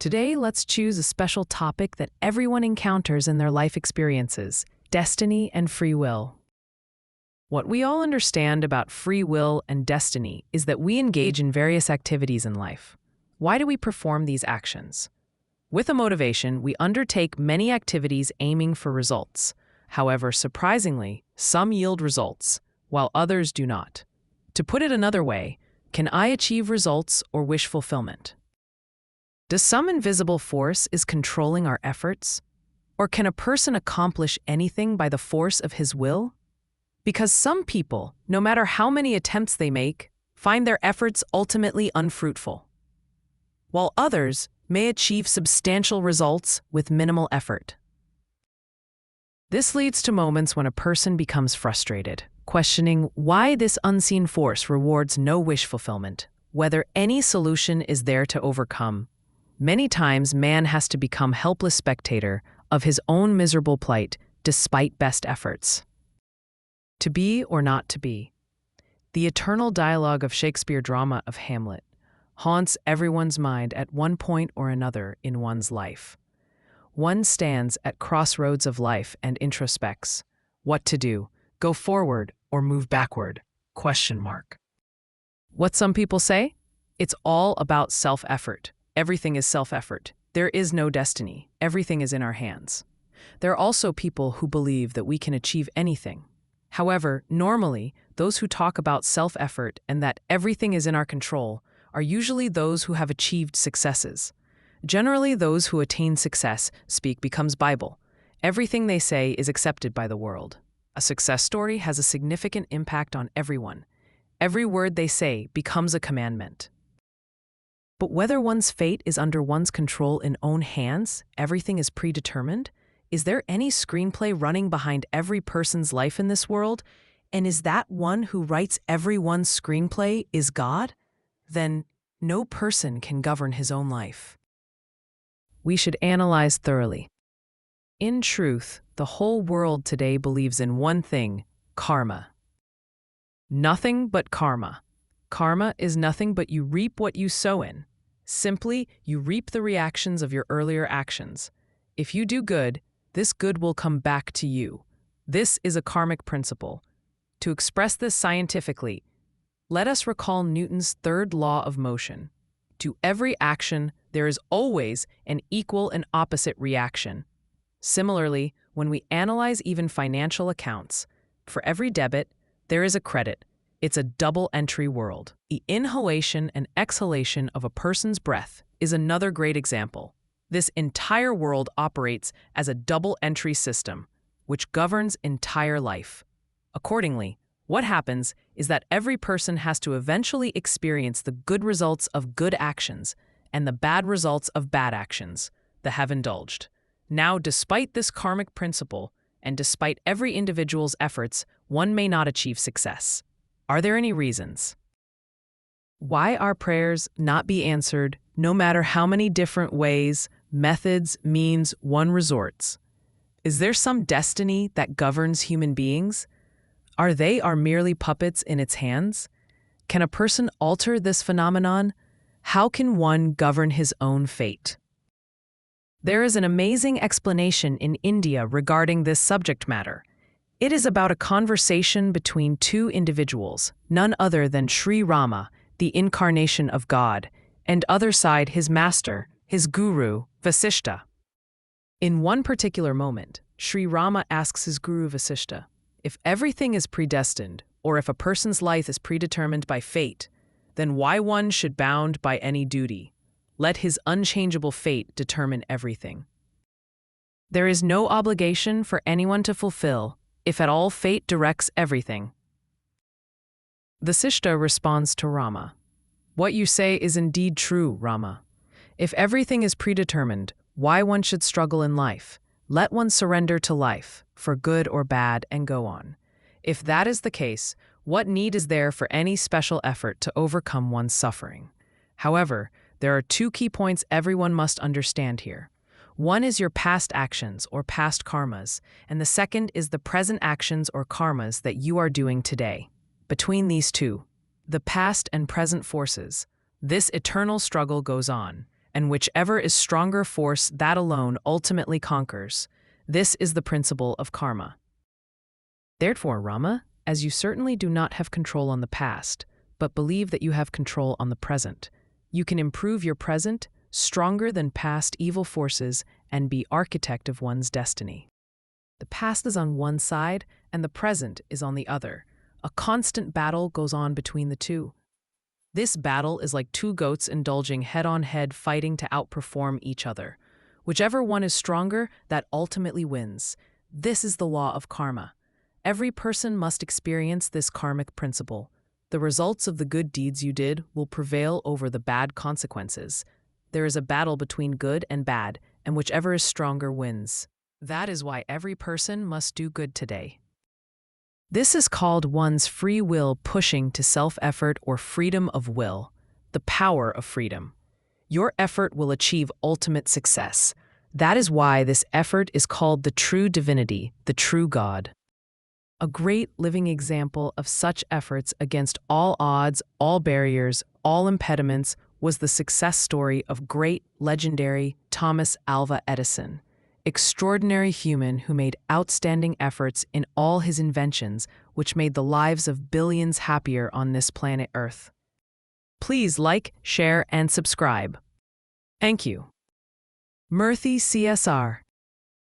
Today, let's choose a special topic that everyone encounters in their life experiences: destiny and free will. What we all understand about free will and destiny is that we engage in various activities in life. Why do we perform these actions? With a motivation, we undertake many activities aiming for results. However, surprisingly, some yield results, while others do not. To put it another way, can I achieve results or wish fulfillment? Does some invisible force is controlling our efforts? Or can a person accomplish anything by the force of his will? Because some people, no matter how many attempts they make, find their efforts ultimately unfruitful, while others may achieve substantial results with minimal effort. This leads to moments when a person becomes frustrated, questioning why this unseen force rewards no wish fulfillment, whether any solution is there to overcome. Many times, man has to become helpless spectator of his own miserable plight despite best efforts. To be or not to be. The eternal dialogue of Shakespeare drama of Hamlet haunts everyone's mind at one point or another in one's life. One stands at crossroads of life and introspects. What to do? Go forward or move backward? ? What some people say? It's all about self-effort. Everything is self-effort. There is no destiny. Everything is in our hands. There are also people who believe that we can achieve anything. However, normally, those who talk about self-effort and that everything is in our control are usually those who have achieved successes. Generally, those who attain success speak becomes Bible. Everything they say is accepted by the world. A success story has a significant impact on everyone. Every word they say becomes a commandment. But whether one's fate is under one's control in own hands, everything is predetermined? Is there any screenplay running behind every person's life in this world? And is that one who writes everyone's screenplay is God? Then no person can govern his own life. We should analyze thoroughly. In truth, the whole world today believes in one thing: karma. Nothing but karma. Karma is nothing but you reap what you sow in. Simply, you reap the reactions of your earlier actions. If you do good, this good will come back to you. This is a karmic principle. To express this scientifically, let us recall Newton's third law of motion. To every action, there is always an equal and opposite reaction. Similarly, when we analyze even financial accounts, for every debit, there is a credit. It's a double-entry world. The inhalation and exhalation of a person's breath is another great example. This entire world operates as a double-entry system, which governs entire life. Accordingly, what happens is that every person has to eventually experience the good results of good actions and the bad results of bad actions that have indulged. Now, despite this karmic principle, and despite every individual's efforts, one may not achieve success. Are there any reasons? Why our prayers not be answered, no matter how many different ways, methods, means one resorts? Is there some destiny that governs human beings? Are they merely puppets in its hands? Can a person alter this phenomenon? How can one govern his own fate? There is an amazing explanation in India regarding this subject matter. It is about a conversation between two individuals, none other than Sri Rama, the incarnation of God, and other side his master, his guru, Vasishta. In one particular moment, Sri Rama asks his guru Vasishta, if everything is predestined, or if a person's life is predetermined by fate, then why one should bound by any duty? Let his unchangeable fate determine everything. There is no obligation for anyone to fulfill, if at all fate directs everything. Vasishta responds to Rama, what you say is indeed true, Rama. If everything is predetermined, why one should struggle in life? Let one surrender to life, for good or bad, and go on. If that is the case, what need is there for any special effort to overcome one's suffering? However, there are two key points everyone must understand here. One is your past actions or past karmas, and the second is the present actions or karmas that you are doing today. Between these two, the past and present forces, this eternal struggle goes on, and whichever is stronger force, that alone ultimately conquers. This is the principle of karma. Therefore, Rama, as you certainly do not have control on the past, but believe that you have control on the present, you can improve your present, stronger than past evil forces, and be architect of one's destiny. The past is on one side, and the present is on the other. A constant battle goes on between the two. This battle is like two goats indulging head-on-head, fighting to outperform each other. Whichever one is stronger, that ultimately wins. This is the law of karma. Every person must experience this karmic principle. The results of the good deeds you did will prevail over the bad consequences. There is a battle between good and bad, and whichever is stronger wins. That is why every person must do good today. This is called one's free will pushing to self-effort or freedom of will, the power of freedom. Your effort will achieve ultimate success. That is why this effort is called the true divinity, the true God. A great living example of such efforts against all odds, all barriers, all impediments was the success story of great, legendary Thomas Alva Edison. Extraordinary human who made outstanding efforts in all his inventions, which made the lives of billions happier on this planet Earth. Please like, share, and subscribe. Thank you. Murthy CSR.